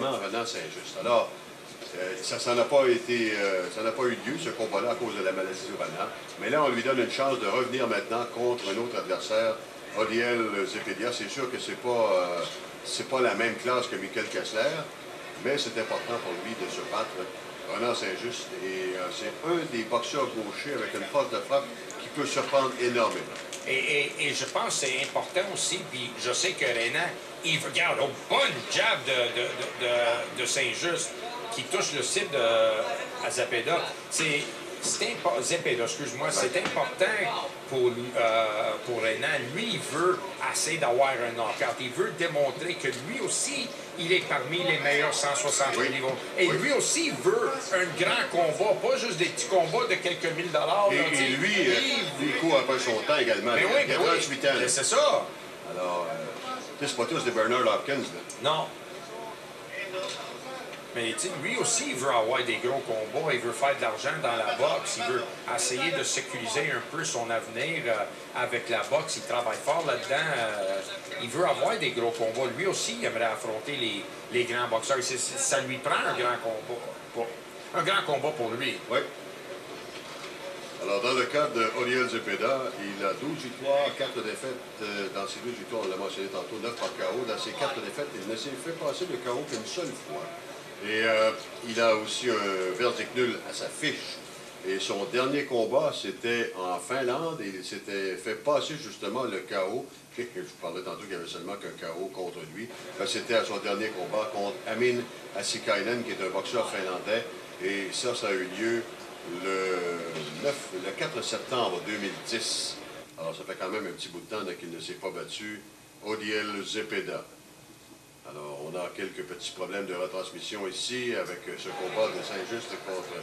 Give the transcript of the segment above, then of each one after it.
justement Renan Saint-Just. Alors, ça n'a pas été, ça n'a pas eu lieu, ce combat-là, à cause de la maladie du Renan. Mais là, on lui donne une chance de revenir maintenant contre un autre adversaire, Odiel Zepeda. C'est sûr que c'est pas la même classe que Michael Kessler, mais c'est important pour lui de se battre. Renan Saint-Just, et c'est un des boxeurs gauchers avec une force de frappe qui peut surprendre énormément. Et je pense que c'est important aussi, puis je sais que Renan, il regarde au bon jab de Saint-Just qui touche le cible à Zepeda. Zepeda, excuse-moi, c'est important pour Renan. Lui, il veut essayer d'avoir un knockout. Il veut démontrer que lui aussi, il est parmi les meilleurs 160 livres. Et lui aussi, il veut un grand combat, pas juste des petits combats de quelques $1000. Et lui, il court après son temps également. Mais il a 38 ans. C'est ça. Alors, c'est pas tous des Bernard Hopkins. Là. Non. Mais lui aussi, il veut avoir des gros combats, il veut faire de l'argent dans la boxe, il veut essayer de sécuriser un peu son avenir avec la boxe, il travaille fort là-dedans, il veut avoir des gros combats. Lui aussi, il aimerait affronter les grands boxeurs. Ça lui prend un grand combat. Un grand combat pour lui. Oui. Alors, dans le cas de Odiel Zepeda, il a 12 victoires, 4 défaites. Dans ces 12 victoires, on l'a mentionné tantôt, 9 par KO. Dans ces 4 défaites, il ne s'est fait passer de KO qu'une seule fois. Et il a aussi un verdict nul à sa fiche. Et son dernier combat, c'était en Finlande, et il s'était fait passer justement le KO. Je vous parlais tantôt qu'il n'y avait seulement qu'un KO contre lui. C'était à son dernier combat contre Amin Asikainen, qui est un boxeur finlandais. Et ça a eu lieu le 4 septembre 2010. Alors, ça fait quand même un petit bout de temps qu'il ne s'est pas battu. Odiel Zepeda. Alors, on a quelques petits problèmes de retransmission ici avec ce combat de Saint-Just contre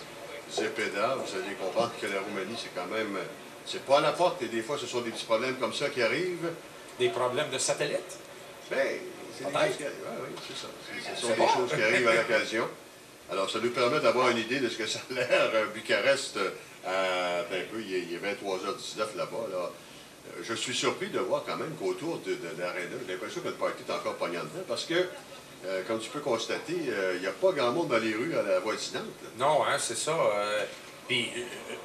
Zepeda. Vous allez comprendre que la Roumanie, c'est quand même... C'est pas à la porte, et des fois, ce sont des petits problèmes comme ça qui arrivent. Des problèmes de satellite? Bien, c'est des choses qui arrivent. Oui, c'est ça. Ce sont des choses qui arrivent à l'occasion. Alors, ça nous permet d'avoir une idée de ce que ça a l'air Bucarest. Un peu, il est 23h19 là-bas. Là. Je suis surpris de voir quand même qu'autour de l'aréna, j'ai l'impression que le party est encore pognant dedans parce que, comme tu peux constater, il n'y a pas grand monde dans les rues à la voisinante. Là. Non, hein, c'est ça. Puis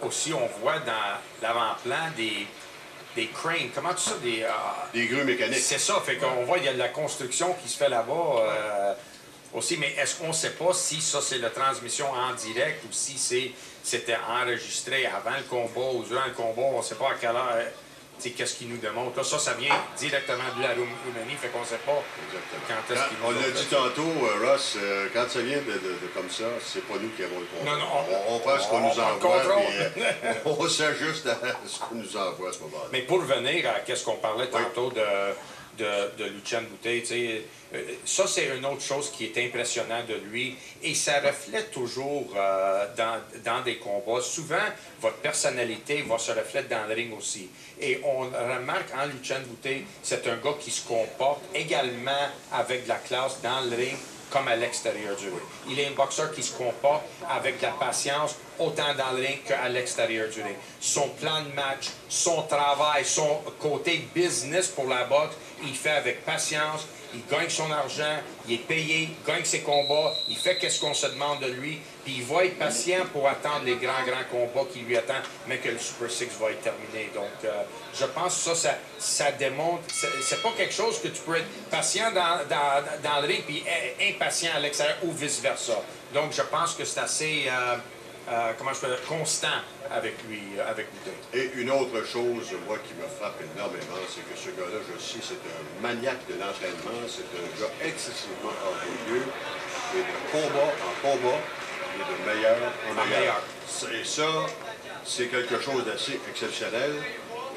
aussi, on voit dans l'avant-plan des cranes. Comment tu ça? Des grues mécaniques. C'est ça. Fait qu'on voit qu'il y a de la construction qui se fait là-bas. Aussi, mais est-ce qu'on ne sait pas si ça, c'est la transmission en direct ou si c'était enregistré avant le combat ou durant le combat? On ne sait pas à quelle heure, qu'est-ce qu'il nous démontre. Là, ça vient directement de la Roumanie, fait qu'on ne sait pas quand est-ce qu'il nous On l'a dit tantôt, Ross, quand ça vient de comme ça, c'est pas nous qui avons le contrôle. Non, on prend ce qu'on nous envoie, et on s'ajuste à ce qu'on nous envoie à ce moment-là. Mais pour revenir à ce qu'on parlait tantôt de Lucien Boutet, ça, c'est une autre chose qui est impressionnante de lui et ça reflète toujours dans des combats. Souvent, votre personnalité va se refléter dans le ring aussi. Et on remarque en Lucien Boutet, c'est un gars qui se comporte également avec de la classe dans le ring comme à l'extérieur du ring. Il est un boxeur qui se comporte avec de la patience autant dans le ring qu'à l'extérieur du ring. Son plan de match, son travail, son côté business pour la boxe, il fait avec patience, il gagne son argent, il est payé, il gagne ses combats, il fait ce qu'on se demande de lui, puis il va être patient pour attendre les grands combats qui lui attendent, mais que le Super Six va être terminé. Donc, je pense que ça démontre, c'est pas quelque chose que tu peux être patient dans le ring, puis impatient à l'extérieur, ou vice-versa. Donc, je pense que c'est assez... constant avec lui, avec Boutet. Et une autre chose, moi, qui me frappe énormément, c'est que ce gars-là, je sais, c'est un maniaque de l'entraînement, c'est un gars excessivement orgueilleux, et de combat en combat, et de meilleur en meilleur. Et ça, c'est quelque chose d'assez exceptionnel.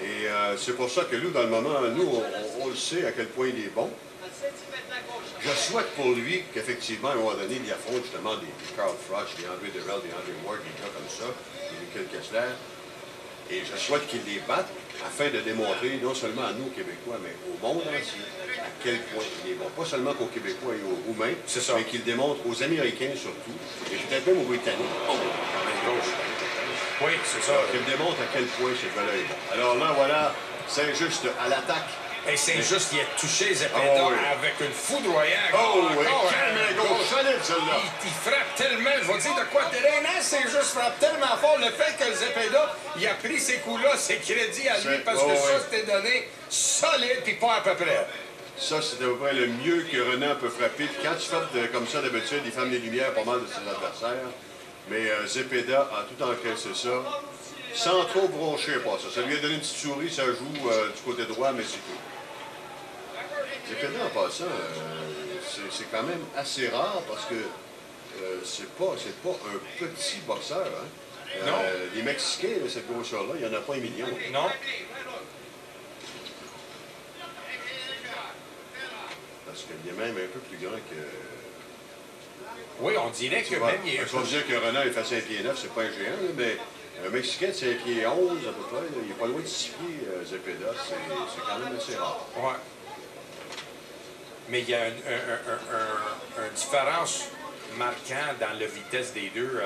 Et c'est pour ça que nous, dans le moment, nous, on le sait à quel point il est bon. Je souhaite pour lui qu'effectivement, à un moment donné, il affronte justement des Carl Froch, des André Durrell, des André Ward, des gars comme ça, des Michael Kessler. Et je souhaite qu'il les batte afin de démontrer, non seulement à nous, Québécois, mais au monde entier, à quel point il est bon. Pas seulement qu'aux Québécois et aux Roumains, mais qu'il démontre aux Américains surtout, et peut-être même aux Britanniques. Oui, c'est ça. Qu'il démontre à quel point ce gars-là est bon. Alors là, voilà, c'est juste à l'attaque. Et c'est juste qu'il a touché Zepeda avec une foudroyante. Oh, oui, quelle main gauche solide, celle-là. Il frappe tellement, je vais dire de quoi Renan Saint-Just frappe tellement fort. Le fait que Zepeda, il a pris ces coups-là, c'est crédit à lui parce que ça, c'était donné solide puis pas à peu près. Ça, c'est à peu près le mieux que Renan peut frapper. Puis quand tu frappes comme ça d'habitude, il ferme les lumières pas mal de ses adversaires. Mais Zepeda a tout encaissé ça, sans trop broncher pas ça. Ça lui a donné une petite souris, ça joue du côté droit, mais c'est tout. Zepeda, en passant, c'est quand même assez rare parce que c'est pas un petit boxeur. Hein? Non. Les Mexicains, cette grosseur-là, il n'y en a pas un million. Non. Parce qu'il est même un peu plus grand que... Oui, on dirait que même... Il faut dire que Renan, il fait 5 pieds 9, c'est pas un géant, là, mais un Mexicain de 5 pieds 11 à peu près, il n'est pas loin de 6 pieds, Zepeda, c'est quand même assez rare. Ouais. Mais il y a une différence marquante dans la vitesse des deux.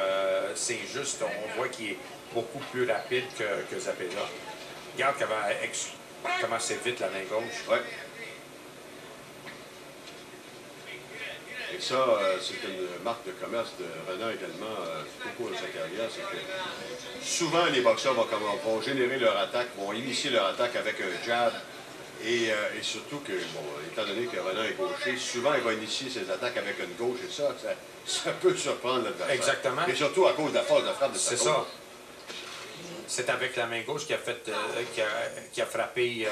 C'est juste, on voit qu'il est beaucoup plus rapide que Zepeda. Regarde comment c'est vite la main gauche. Oui. Et ça, c'est une marque de commerce de Renan également tout au cours de sa carrière. C'est que souvent, les boxeurs vont générer leur attaque, vont initier leur attaque avec un jab. Et surtout que, bon, étant donné que Renan est gaucher, souvent, il va initier ses attaques avec une gauche. Et ça peut surprendre l'adversaire. Exactement. Et surtout à cause de la force de frappe de sa gauche. C'est ça. C'est avec la main gauche qui a frappé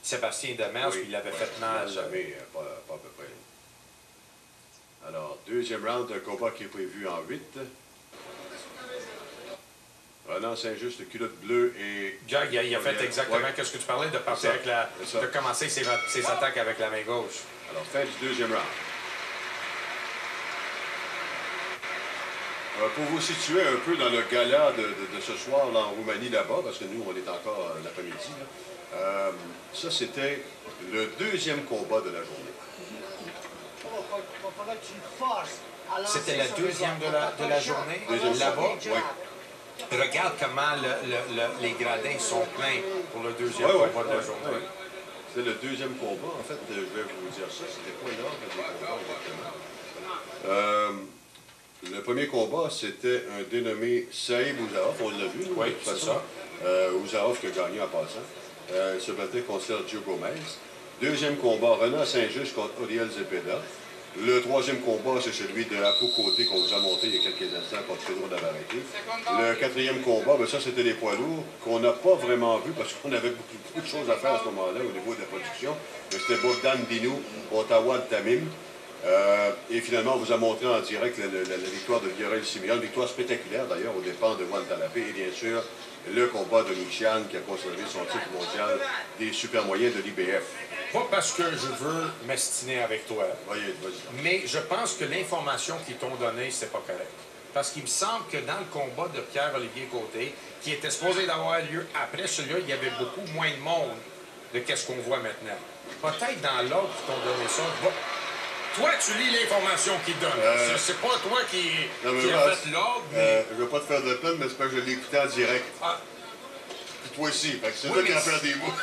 Sébastien Demers, puis il avait fait mal. Jamais, pas à peu près. Alors, deuxième round, un combat qui est prévu en 8. Renan Saint-Just, culotte bleue et... Jack, il a fait exactement ce que tu parlais, de partir avec de commencer ses attaques avec la main gauche. Alors, fin du deuxième round. Pour vous situer un peu dans le gala de ce soir là, en Roumanie, là-bas, parce que nous, on est encore l'après-midi, ça, c'était le deuxième combat de la journée. C'était la deuxième de la journée, là-bas. Oui. Regarde comment les gradins sont pleins pour le deuxième combat de la journée. Oui. C'était le deuxième combat. En fait, je vais vous dire ça, c'était pas l'ordre des combats exactement. Le premier combat, c'était un dénommé Saïb Ouzarov, on l'a vu. Oui, c'est ça. Ouzarov qui a gagné en passant. Il se battait contre Sergio Gomez. Deuxième combat, Renan Saint-Just contre Oriol Zepeda. Le troisième combat, c'est celui de Apo Côté qu'on vous a monté il y a quelques instants contre Pedro Navarrete. Le quatrième combat, ben ça, c'était les poids lourds qu'on n'a pas vraiment vu parce qu'on avait beaucoup de choses à faire à ce moment-là au niveau de la production. Mais c'était Bogdan Dinu, Ottawa de Tamim. Et finalement, on vous a montré en direct la victoire de Viorel Simeon, victoire spectaculaire d'ailleurs aux dépens de Juan Talapé et bien sûr le combat de Lucian qui a conservé son titre mondial des super moyens de l'IBF. Pas parce que je veux m'estiner avec toi, Vas-y. mais je pense que l'information qu'ils t'ont donnée, c'est pas correct. Parce qu'il me semble que dans le combat de Pierre-Olivier Côté, qui était supposé d'avoir lieu après celui-là, il y avait beaucoup moins de monde de qu'est-ce qu'on voit maintenant. Peut-être dans l'ordre qui t'ont donné ça. Bon, toi, tu lis l'information qu'ils donnent. C'est pas toi qui a fait l'ordre. Mais... je veux pas te faire de peine, mais c'est parce que je l'ai écouté en direct. Ah. Puis toi aussi, c'est toi qui en perds des mots.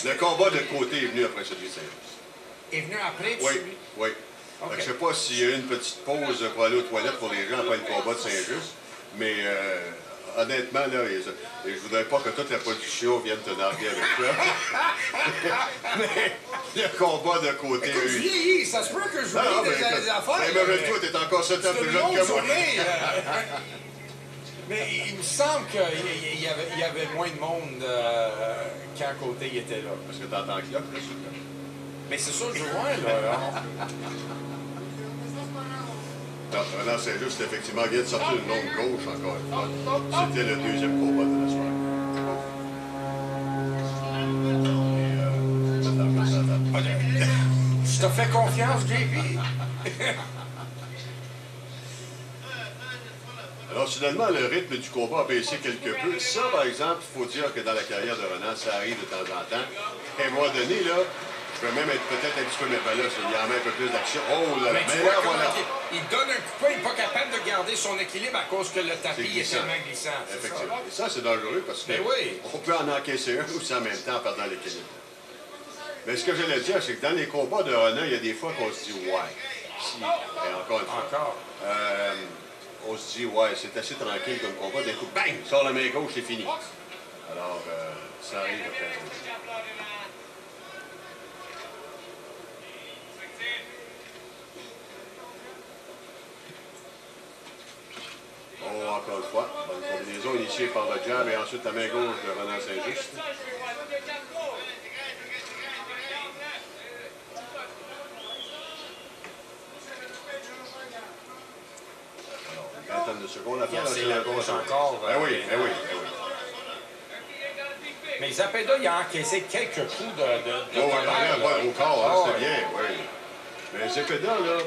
Le combat de Côté est venu après celui de Saint-Just. Est venu après Oui, celui? oui. Okay. Je ne sais pas s'il y a eu une petite pause pour aller aux toilettes pour les gens après le combat de Saint-Just, mais honnêtement, là, je ne voudrais pas que toute la production vienne te narguer avec toi. Mais le combat de Côté... Écoute, je vieillis, ça se peut que je vieillis des affaires. Mais toi, tu es encore 7 ans plus jeune que moi. Mais il me semble qu'il y avait moins de monde quand Côté était là. Parce que tu entends que là, mais c'est ça, je vois, là. Non, Renan Saint-Just, effectivement, vient de sortir une longue gauche encore une fois. C'était le deuxième combat de la soirée. Je te fais confiance, JP. Alors, finalement, le rythme du combat a baissé quelque peu. Ça, par exemple, il faut dire que dans la carrière de Renan, ça arrive de temps en temps. À un moment donné, là, je peux même être peut-être un petit peu, mais ben là, il y en a un peu plus d'action. Oh là là, mais là, voilà. Il donne un coup de poing, il n'est pas capable de garder perder son équilibre à cause que le tapis est tellement glissant. Effectivement. Et ça, c'est dangereux parce Ben oui. qu'on peut en encaisser un aussi en même temps en perdant l'équilibre. Mais ce que j'allais dire, c'est que dans les combats de Renan, il y a des fois qu'on se dit « ouais ». Si, et encore une fois. On se dit « ouais, c'est assez tranquille comme combat ». D'un coup, bang, sort la main gauche, c'est fini. Alors, ça arrive à faire. Oh, encore une fois, bonne combinaison initiée par le jab et ensuite la main gauche de Renan Saint-Just. Alors, une vingtaine de secondes à faire. C'est la gauche encore. Ben oui, ben oui, ben oui. Mais Zapeda, il a encaissé quelques coups de au corps, hein, c'était bien, oui. Mais Zapeda, là,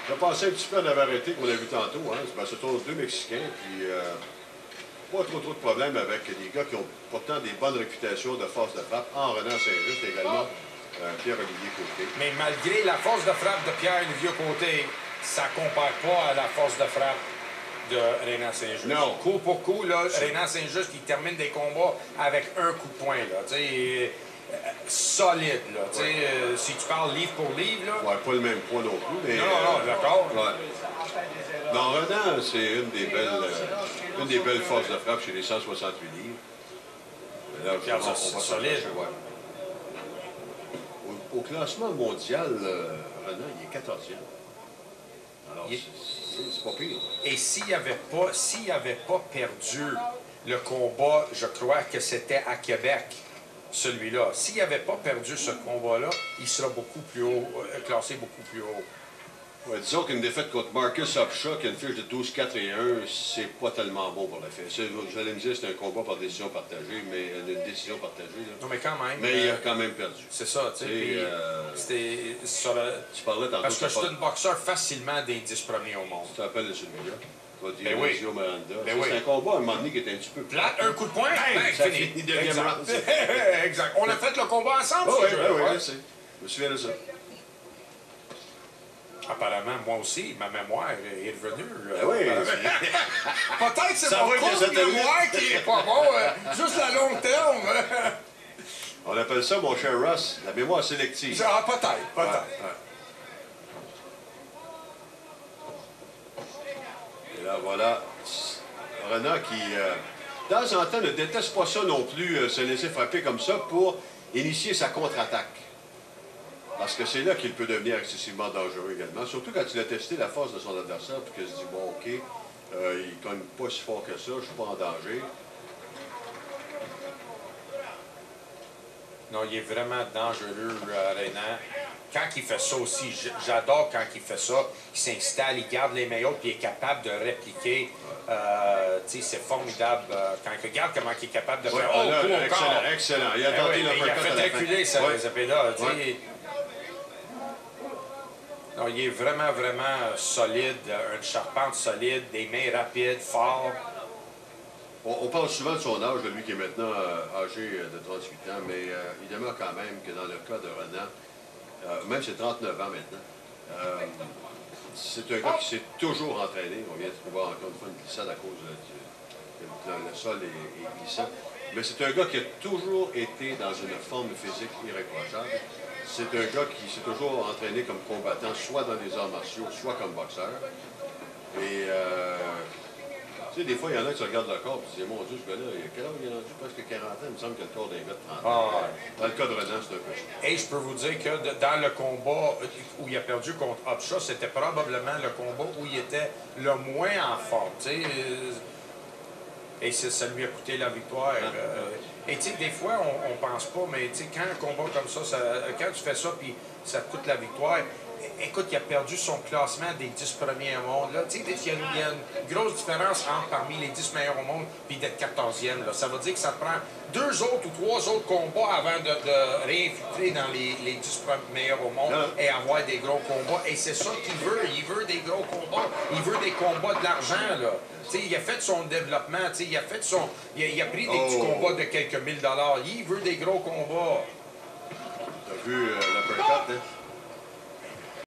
j'ai pensé un petit peu à Navarrete qu'on a vu tantôt. Hein. Ce sont deux Mexicains, puis pas trop de problèmes avec des gars qui ont pourtant des bonnes réputations de force de frappe. En Renan Saint-Just également, Pierre-Olivier Côté. Mais malgré la force de frappe de Pierre-Olivier Côté, ça ne compare pas à la force de frappe de Renan Saint-Just. Non. Coup pour coup, là, Renan Saint-Just, il termine des combats avec un coup de poing. Là, solide. Là, si tu parles livre pour livre. Là, ouais, pas le même poids non plus. Mais, non, d'accord. Ouais. Non, Renan, c'est une des belles forces de frappe chez les 168 livres. Là, on va solide. Ouais. Au classement mondial, Renan, il est 14e. Alors, c'est pas pire. Et s'il n'avait pas perdu le combat, je crois que c'était à Québec, celui-là. S'il n'avait pas perdu ce combat-là, il sera beaucoup plus haut, classé beaucoup plus haut. Ouais, disons qu'une défaite contre Marcus Upshaw, qui a une fiche de 12-4 et 1, c'est pas tellement bon pour la fin. Vous allez me dire que c'est un combat par décision partagée, mais une décision partagée. Là. Non, mais quand même. Mais il a quand même perdu. C'est ça, tu sais. C'était sur le... Tu parlais tantôt. Parce que c'est un boxeur facilement des 10 premiers au monde. Tu te rappelles de celui-là? Ben oui. Ben oui. C'est un combat à un moment donné qui était un petit peu plate. Un coup de poing, ça fini. Deuxième round. Exact. On a fait le combat ensemble, oui, je sais. Je me souviens de ça. Apparemment, moi aussi, ma mémoire est revenue. Oui. Peut-être c'est mon cours de mémoire qui n'est pas bon, juste à long terme. On appelle ça, mon cher Ross, la mémoire sélective. Ah, peut-être. Ouais. Et là, voilà, Renan qui, de temps en temps, ne déteste pas ça non plus, se laisser frapper comme ça pour initier sa contre-attaque. Parce que c'est là qu'il peut devenir excessivement dangereux également. Surtout quand il a testé la force de son adversaire, puis qu'il se dit, bon, OK, il ne cogne pas si fort que ça, je ne suis pas en danger. Non, il est vraiment dangereux, Renan. Quand il fait ça aussi, j'adore quand il fait ça. Il s'installe, il garde les maillots, puis il est capable de répliquer. C'est formidable. Quand il regarde comment il est capable de faire. Oh, là, excellent. Il a tenté le il a fait reculer ça, Zapeda. Non, il est vraiment solide, une charpente solide, des mains rapides, fort. On parle souvent de son âge, de lui qui est maintenant âgé de 38 ans, mais il demeure quand même que dans le cas de Renan, même c'est 39 ans maintenant, c'est un gars qui s'est toujours entraîné. On vient de trouver encore une fois une glissade à cause le sol est glissant. Mais c'est un gars qui a toujours été dans une forme physique irréprochable. C'est un gars qui s'est toujours entraîné comme combattant, soit dans des arts martiaux, soit comme boxeur. Et, tu sais, des fois, il y en a qui se regardent le corps et se disent, mon Dieu, ce gars-là, quel âge il a rendu? Presque 40 ans. Il me semble que le corps d'un gars de 30 ans. Dans le cas de Renan, c'est un peu ça. Et je peux vous dire que dans le combat où il a perdu contre Upshaw, c'était probablement le combat où il était le moins en forme. Et ça lui a coûté la victoire. Et tu sais, des fois, on pense pas, mais tu sais, quand un combat comme ça, quand tu fais ça, puis ça te coûte la victoire, écoute, il a perdu son classement des 10 premiers au monde. Là, tu sais, il y a une grosse différence entre parmi les 10 meilleurs au monde puis d'être 14e. Là. Ça veut dire que ça te prend 2 autres ou 3 autres combats avant de réinfiltrer dans les 10 meilleurs au monde et avoir des gros combats. Et c'est ça qu'il veut. Il veut des gros combats. Il veut des combats de l'argent, là. T'sais, il a fait son développement, il a pris des petits combats de quelques $1000. Il veut des gros combats. T'as vu l'uppercut, hein?